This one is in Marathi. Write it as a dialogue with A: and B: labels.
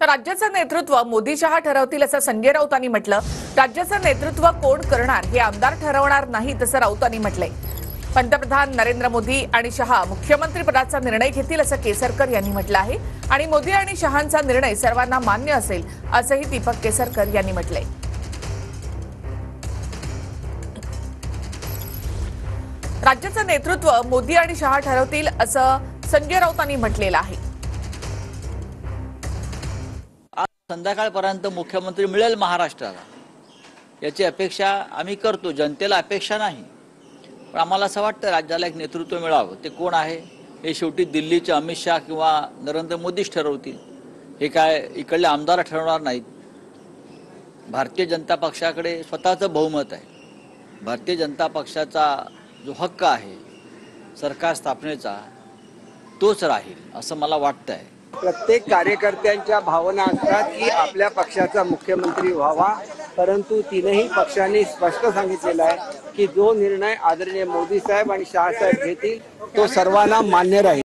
A: तर राज्याचं नेतृत्व मोदी शहा ठरवतील असं संजय राऊतांनी म्हटलं। राज्याचं नेतृत्व कोण करणार हे आमदार ठरवणार नाही असं राऊतांनी म्हटलंय। पंतप्रधान नरेंद्र मोदी आणि शहा मुख्यमंत्री पदाचा निर्णय घेतील असं केसरकर यांनी म्हटलं आहे आणि मोदी आणि शहांचा निर्णय सर्वांना मान्य असेल असंही दीपक केसरकर यांनी म्हटलंय। राज्याचं नेतृत्व मोदी आणि शहा ठरवतील असं संजय राऊतांनी म्हटलेलं आहे।
B: आज संध्याकाळपर्यंत मुख्यमंत्री मिळेल महाराष्ट्राला याची अपेक्षा आम्ही करतो। जनतेला अपेक्षा नाही, पण आम्हाला असं वाटतं राज्याला एक नेतृत्व मिळावं। ते कोण आहे हे शेवटी दिल्लीचे अमित शहा किंवा नरेंद्र मोदीच ठरवतील। हे काय इकडले आमदार ठरवणार नाहीत। भारतीय जनता पक्षाकडे स्वतःचं बहुमत आहे। भारतीय जनता पक्षाचा जो हक्क आहे सरकार स्थापनेचा तोच राहील असं मला वाटतं आहे।
C: प्रत्येक कार्यकर्त्यांच्या भावना असतात की आपल्या पक्षाचा मुख्यमंत्री व्हावा, परंतु तीनही पक्षांनी स्पष्ट सांगितलेलं आहे की जो निर्णय आदरणीय मोदी साहेब आणि शहा साहेब घेतील तो सर्वांना मान्य राहील।